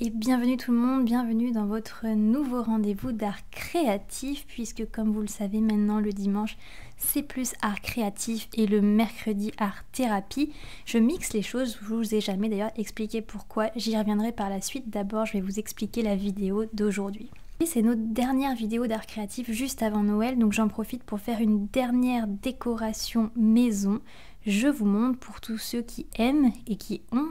et bienvenue tout le monde, bienvenue dans votre nouveau rendez-vous d'art créatif puisque comme vous le savez maintenant le dimanche c'est plus art créatif et le mercredi art thérapie. Je mixe les choses, je vous ai jamais d'ailleurs expliqué pourquoi, j'y reviendrai par la suite. D'abord je vais vous expliquer la vidéo d'aujourd'hui. C'est notre dernière vidéo d'art créatif juste avant Noël, donc j'en profite pour faire une dernière décoration maison. Je vous montre pour tous ceux qui aiment et qui ont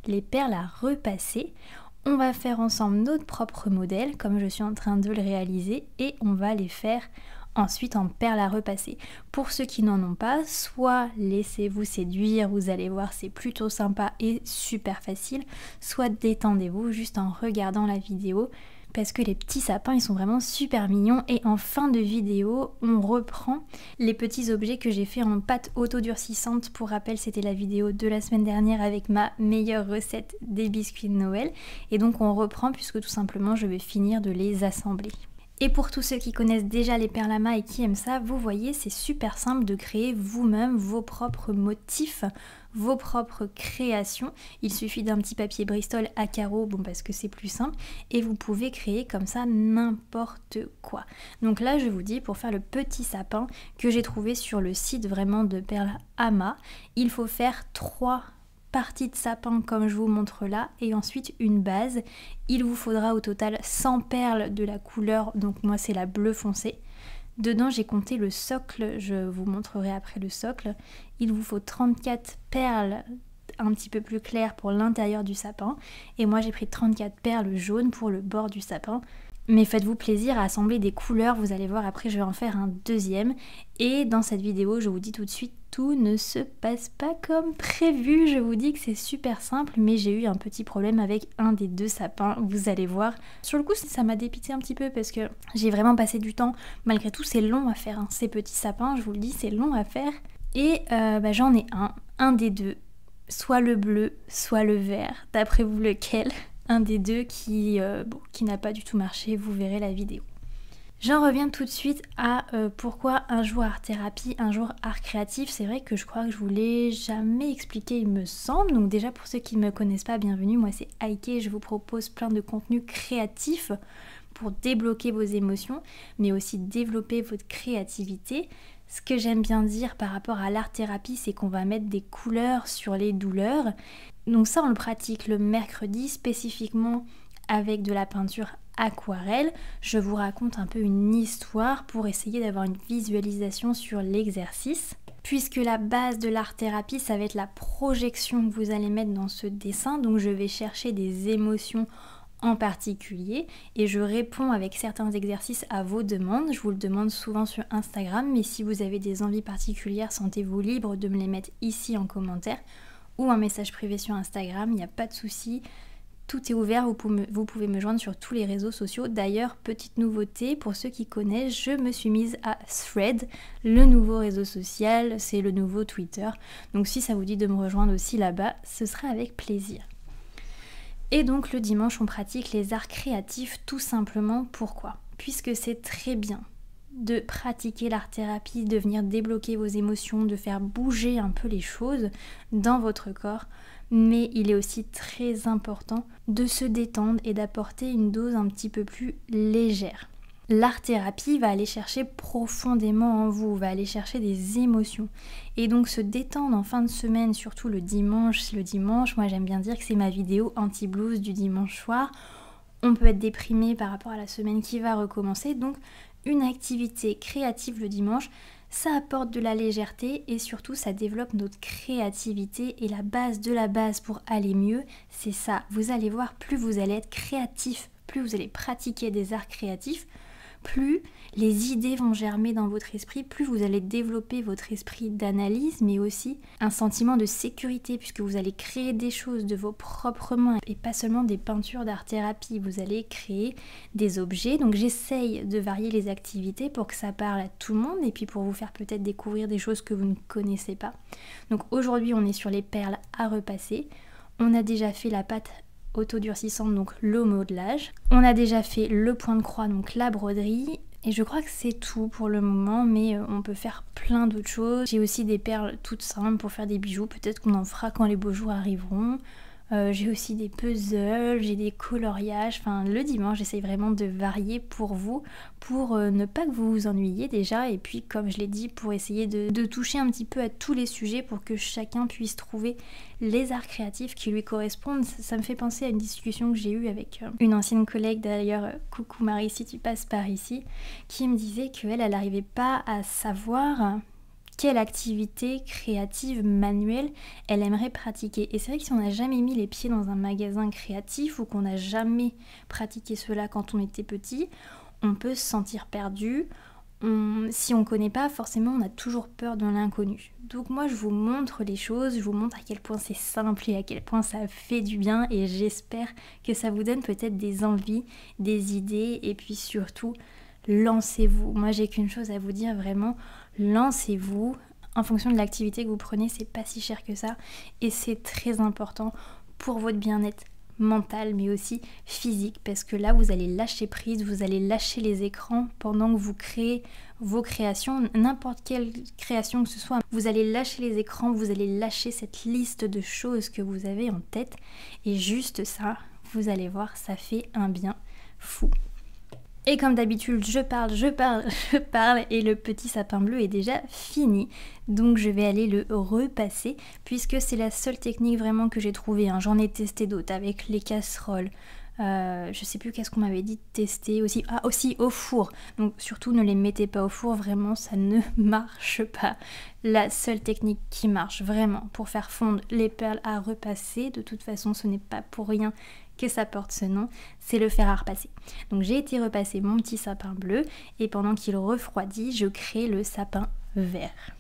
les perles à repasser. On va faire ensemble notre propre modèle comme je suis en train de le réaliser et on va les faire ensuite en perles à repasser. Pour ceux qui n'en ont pas, soit laissez-vous séduire, vous allez voir c'est plutôt sympa et super facile, soit détendez-vous juste en regardant la vidéo parce que les petits sapins ils sont vraiment super mignons. Et en fin de vidéo on reprend les petits objets que j'ai fait en pâte autodurcissante. Pour rappel c'était la vidéo de la semaine dernière avec ma meilleure recette des biscuits de Noël et donc on reprend puisque tout simplement je vais finir de les assembler. Et pour tous ceux qui connaissent déjà les perles Ama et qui aiment ça, vous voyez c'est super simple de créer vous-même vos propres motifs, vos propres créations. Il suffit d'un petit papier Bristol à carreaux, bon parce que c'est plus simple, et vous pouvez créer comme ça n'importe quoi. Donc là je vous dis, pour faire le petit sapin que j'ai trouvé sur le site vraiment de perles Ama, il faut faire 3 partie de sapin comme je vous montre là et ensuite une base. Il vous faudra au total 100 perles de la couleur, donc moi c'est la bleu foncé. Dedans j'ai compté le socle, je vous montrerai après le socle. Il vous faut 34 perles un petit peu plus claires pour l'intérieur du sapin et moi j'ai pris 34 perles jaunes pour le bord du sapin. Mais faites-vous plaisir à assembler des couleurs, vous allez voir après je vais en faire un deuxième. Et dans cette vidéo je vous dis tout de suite, tout ne se passe pas comme prévu. Je vous dis que c'est super simple mais j'ai eu un petit problème avec un des deux sapins, vous allez voir. Sur le coup ça m'a dépité un petit peu parce que j'ai vraiment passé du temps. Malgré tout c'est long à faire hein. Ces petits sapins, je vous le dis, c'est long à faire. Et j'en ai un des deux, soit le bleu, soit le vert, d'après vous lequel. Un des deux qui n'a pas du tout marché, vous verrez la vidéo. J'en reviens tout de suite à pourquoi un jour art thérapie, un jour art créatif. C'est vrai que je crois que je vous l'ai jamais expliqué il me semble. Donc déjà pour ceux qui ne me connaissent pas, bienvenue, moi c'est Aike et je vous propose plein de contenus créatifs pour débloquer vos émotions mais aussi développer votre créativité. Ce que j'aime bien dire par rapport à l'art thérapie, c'est qu'on va mettre des couleurs sur les douleurs. Donc ça on le pratique le mercredi spécifiquement avec de la peinture aquarelle. Je vous raconte un peu une histoire pour essayer d'avoir une visualisation sur l'exercice. Puisque la base de l'art thérapie ça va être la projection que vous allez mettre dans ce dessin. Donc je vais chercher des émotions en particulier et je réponds avec certains exercices à vos demandes. Je vous le demande souvent sur Instagram mais si vous avez des envies particulières, sentez-vous libre de me les mettre ici en commentaire ou un message privé sur Instagram, il n'y a pas de souci. Tout est ouvert, vous pouvez me joindre sur tous les réseaux sociaux. D'ailleurs, petite nouveauté, pour ceux qui connaissent, je me suis mise à Thread, le nouveau réseau social, c'est le nouveau Twitter. Donc si ça vous dit de me rejoindre aussi là-bas, ce sera avec plaisir. Et donc le dimanche, on pratique les arts créatifs tout simplement. Pourquoi ? Puisque c'est très bien de pratiquer l'art thérapie, de venir débloquer vos émotions, de faire bouger un peu les choses dans votre corps. Mais il est aussi très important de se détendre et d'apporter une dose un petit peu plus légère. L'art thérapie va aller chercher profondément en vous, va aller chercher des émotions. Et donc se détendre en fin de semaine, surtout le dimanche, moi j'aime bien dire que c'est ma vidéo anti-blues du dimanche soir. On peut être déprimé par rapport à la semaine qui va recommencer, donc une activité créative le dimanche, ça apporte de la légèreté et surtout ça développe notre créativité et la base de la base pour aller mieux, c'est ça. Vous allez voir, plus vous allez être créatif, plus vous allez pratiquer des arts créatifs, plus les idées vont germer dans votre esprit, plus vous allez développer votre esprit d'analyse, mais aussi un sentiment de sécurité puisque vous allez créer des choses de vos propres mains et pas seulement des peintures d'art thérapie, vous allez créer des objets. Donc j'essaye de varier les activités pour que ça parle à tout le monde et puis pour vous faire peut-être découvrir des choses que vous ne connaissez pas. Donc aujourd'hui on est sur les perles à repasser, on a déjà fait la pâte autodurcissante, donc le modelage. On a déjà fait le point de croix, donc la broderie. Et je crois que c'est tout pour le moment, mais on peut faire plein d'autres choses. J'ai aussi des perles toutes simples pour faire des bijoux. Peut-être qu'on en fera quand les beaux jours arriveront. J'ai aussi des puzzles, j'ai des coloriages. Enfin, le dimanche, j'essaye vraiment de varier pour vous, pour ne pas que vous vous ennuyiez déjà. Et puis, comme je l'ai dit, pour essayer de toucher un petit peu à tous les sujets pour que chacun puisse trouver les arts créatifs qui lui correspondent. Ça me fait penser à une discussion que j'ai eue avec une ancienne collègue, d'ailleurs, coucou Marie si tu passes par ici, qui me disait qu'elle n'arrivait pas à savoir quelle activité créative manuelle elle aimerait pratiquer. Et c'est vrai que si on n'a jamais mis les pieds dans un magasin créatif ou qu'on n'a jamais pratiqué cela quand on était petit, on peut se sentir perdu. Si on ne connaît pas, forcément on a toujours peur de l'inconnu. Donc moi je vous montre les choses, je vous montre à quel point c'est simple et à quel point ça fait du bien, et j'espère que ça vous donne peut-être des envies, des idées, et puis surtout lancez-vous. Moi j'ai qu'une chose à vous dire, vraiment, lancez-vous. En fonction de l'activité que vous prenez, c'est pas si cher que ça, et c'est très important pour votre bien-être mental mais aussi physique, parce que là vous allez lâcher prise, vous allez lâcher les écrans pendant que vous créez vos créations, n'importe quelle création que ce soit. Vous allez lâcher les écrans, vous allez lâcher cette liste de choses que vous avez en tête, et juste ça, vous allez voir, ça fait un bien fou. Et comme d'habitude, je parle, et le petit sapin bleu est déjà fini. Donc je vais aller le repasser, puisque c'est la seule technique vraiment que j'ai trouvée. Hein. J'en ai testé d'autres avec les casseroles. Je sais plus qu'est-ce qu'on m'avait dit de tester aussi. Ah, aussi au four. Donc surtout ne les mettez pas au four, vraiment ça ne marche pas. La seule technique qui marche vraiment pour faire fondre les perles à repasser, de toute façon ce n'est pas pour rien que ça porte ce nom, c'est le fer à repasser. Donc j'ai été repasser mon petit sapin bleu, et pendant qu'il refroidit, je crée le sapin vert.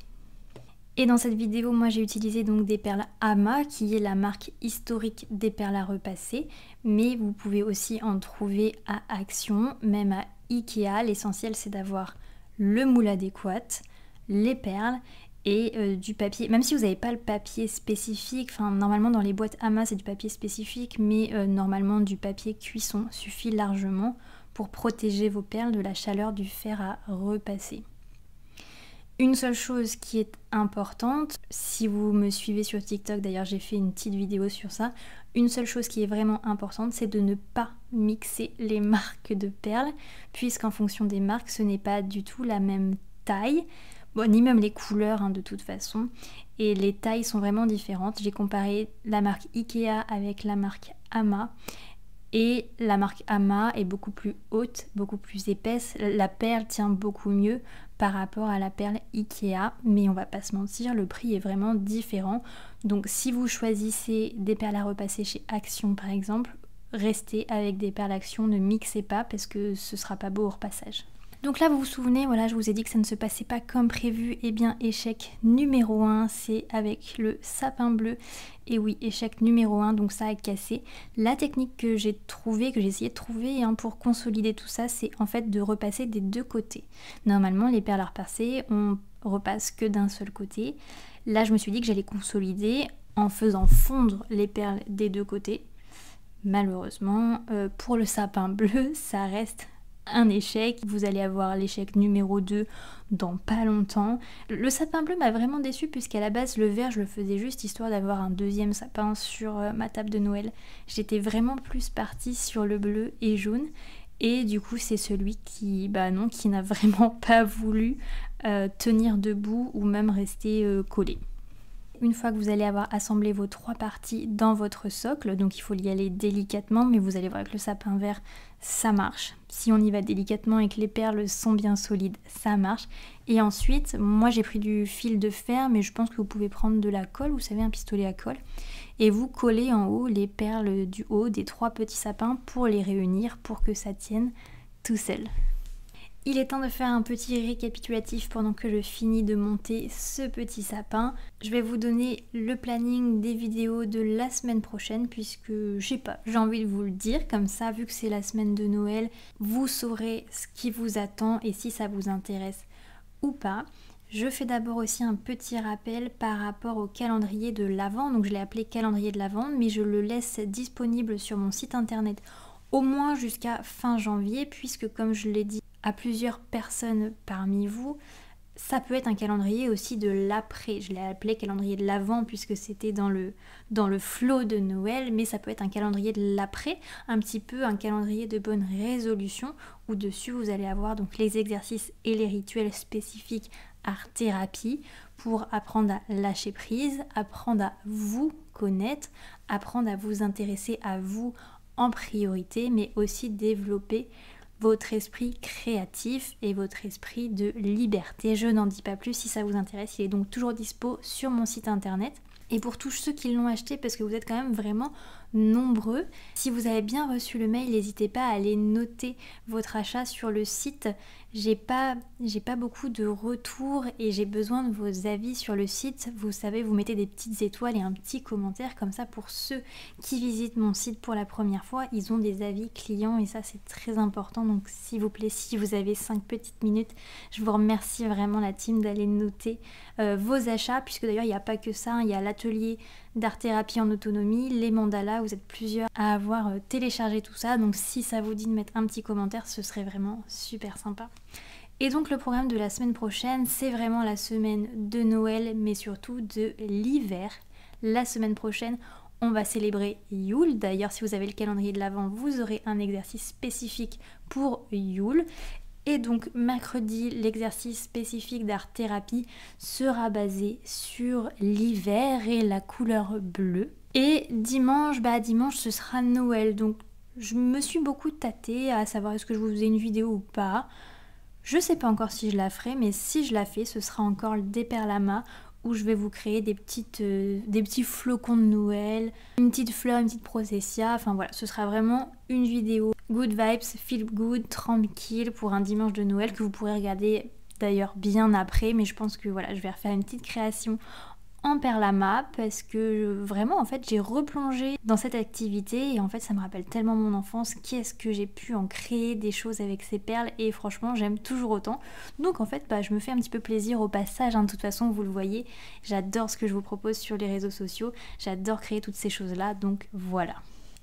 Et dans cette vidéo, moi j'ai utilisé donc des perles Ama, qui est la marque historique des perles à repasser, mais vous pouvez aussi en trouver à Action, même à Ikea. L'essentiel c'est d'avoir le moule adéquat, les perles et du papier. Même si vous n'avez pas le papier spécifique, enfin normalement dans les boîtes Ama c'est du papier spécifique, mais normalement du papier cuisson suffit largement pour protéger vos perles de la chaleur du fer à repasser. Une seule chose qui est importante, si vous me suivez sur TikTok, d'ailleurs j'ai fait une petite vidéo sur ça, une seule chose qui est vraiment importante, c'est de ne pas mixer les marques de perles, puisqu'en fonction des marques, ce n'est pas du tout la même taille, bon, ni même les couleurs de toute façon, et les tailles sont vraiment différentes. J'ai comparé la marque Ikea avec la marque Ama, et la marque Ama est beaucoup plus haute, beaucoup plus épaisse, la perle tient beaucoup mieux par rapport à la perle Ikea, mais on va pas se mentir, le prix est vraiment différent. Donc si vous choisissez des perles à repasser chez Action par exemple, restez avec des perles Action, ne mixez pas parce que ce sera pas beau au repassage. Donc là vous vous souvenez, voilà, je vous ai dit que ça ne se passait pas comme prévu. Et bien échec numéro 1, c'est avec le sapin bleu. Et oui, échec numéro 1, donc ça a cassé. La technique que j'ai essayé de trouver pour consolider tout ça, c'est en fait de repasser des deux côtés. Normalement les perles à repasser, on repasse que d'un seul côté. Là je me suis dit que j'allais consolider en faisant fondre les perles des deux côtés. Malheureusement, pour le sapin bleu, ça reste un échec. Vous allez avoir l'échec numéro 2 dans pas longtemps. Le sapin bleu m'a vraiment déçue, puisqu'à la base le vert je le faisais juste histoire d'avoir un deuxième sapin sur ma table de Noël. J'étais vraiment plus partie sur le bleu et jaune, et du coup c'est celui qui n'a vraiment pas voulu tenir debout ou même rester collé. Une fois que vous allez avoir assemblé vos 3 parties dans votre socle, donc il faut y aller délicatement, mais vous allez voir que le sapin vert, ça marche. Si on y va délicatement et que les perles sont bien solides, ça marche. Et ensuite, moi j'ai pris du fil de fer, mais je pense que vous pouvez prendre de la colle, vous savez, un pistolet à colle, et vous collez en haut les perles du haut des 3 petits sapins pour les réunir, pour que ça tienne tout seul. Il est temps de faire un petit récapitulatif pendant que je finis de monter ce petit sapin. Je vais vous donner le planning des vidéos de la semaine prochaine, puisque j'ai envie de vous le dire, comme ça, vu que c'est la semaine de Noël, vous saurez ce qui vous attend et si ça vous intéresse ou pas. Je fais d'abord aussi un petit rappel par rapport au calendrier de l'Avent, donc je l'ai appelé calendrier de l'Avent, mais je le laisse disponible sur mon site internet au moins jusqu'à fin janvier, puisque comme je l'ai dit à plusieurs personnes parmi vous, Ça peut être un calendrier aussi de l'après. Je l'ai appelé calendrier de l'avant puisque c'était dans le flow de Noël, mais ça peut être un calendrier de l'après, un petit peu un calendrier de bonne résolution où dessus vous allez avoir donc les exercices et les rituels spécifiques art thérapie pour apprendre à lâcher prise, apprendre à vous connaître, apprendre à vous intéresser à vous en priorité, mais aussi développer votre esprit créatif et votre esprit de liberté. Je n'en dis pas plus, si ça vous intéresse, il est donc toujours dispo sur mon site internet. Et pour tous ceux qui l'ont acheté, parce que vous êtes quand même vraiment nombreux, si vous avez bien reçu le mail, n'hésitez pas à aller noter votre achat sur le site. J'ai pas beaucoup de retours et j'ai besoin de vos avis sur le site. Vous savez, vous mettez des petites étoiles et un petit commentaire, comme ça pour ceux qui visitent mon site pour la première fois, ils ont des avis clients et ça c'est très important. Donc s'il vous plaît, si vous avez 5 petites minutes, je vous remercie vraiment la team d'aller noter vos achats, puisque d'ailleurs il n'y a pas que ça, il y a l'atelier d'art thérapie en autonomie, les mandalas, vous êtes plusieurs à avoir téléchargé tout ça, donc si ça vous dit de mettre un petit commentaire, ce serait vraiment super sympa. Et donc le programme de la semaine prochaine, c'est vraiment la semaine de Noël, mais surtout de l'hiver. La semaine prochaine, on va célébrer Yule. D'ailleurs, si vous avez le calendrier de l'Avent, vous aurez un exercice spécifique pour Yule. Et donc mercredi, l'exercice spécifique d'art thérapie sera basé sur l'hiver et la couleur bleue. Et dimanche, ce sera Noël. Donc je me suis beaucoup tâtée à savoir est-ce que je vous faisais une vidéo ou pas. Je sais pas encore si je la ferai, mais si je la fais, ce sera encore le déperlama où je vais vous créer des petits flocons de Noël, une petite fleur, une petite processia. Enfin voilà, ce sera vraiment une vidéo good vibes, feel good, tranquille pour un dimanche de Noël que vous pourrez regarder d'ailleurs bien après. Mais je pense que voilà, je vais refaire une petite création en perlama parce que vraiment en fait j'ai replongé dans cette activité et en fait ça me rappelle tellement mon enfance. Qu'est-ce que j'ai pu en créer des choses avec ces perles et franchement j'aime toujours autant. Donc en fait je me fais un petit peu plaisir au passage, de toute façon vous le voyez, j'adore ce que je vous propose sur les réseaux sociaux, j'adore créer toutes ces choses là, donc voilà.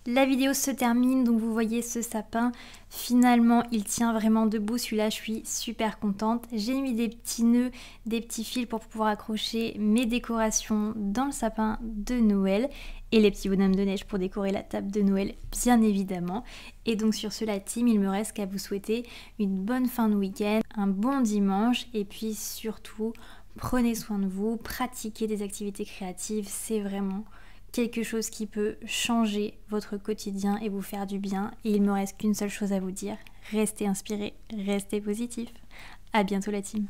La vidéo se termine, donc vous voyez ce sapin, finalement il tient vraiment debout, celui-là je suis super contente. J'ai mis des petits nœuds, des petits fils pour pouvoir accrocher mes décorations dans le sapin de Noël et les petits bonhommes de neige pour décorer la table de Noël bien évidemment. Et donc sur ce la team, il me reste qu'à vous souhaiter une bonne fin de week-end, un bon dimanche et puis surtout prenez soin de vous, pratiquez des activités créatives, c'est vraiment quelque chose qui peut changer votre quotidien et vous faire du bien. Et il me reste qu'une seule chose à vous dire, restez inspirés, restez positifs. À bientôt la team.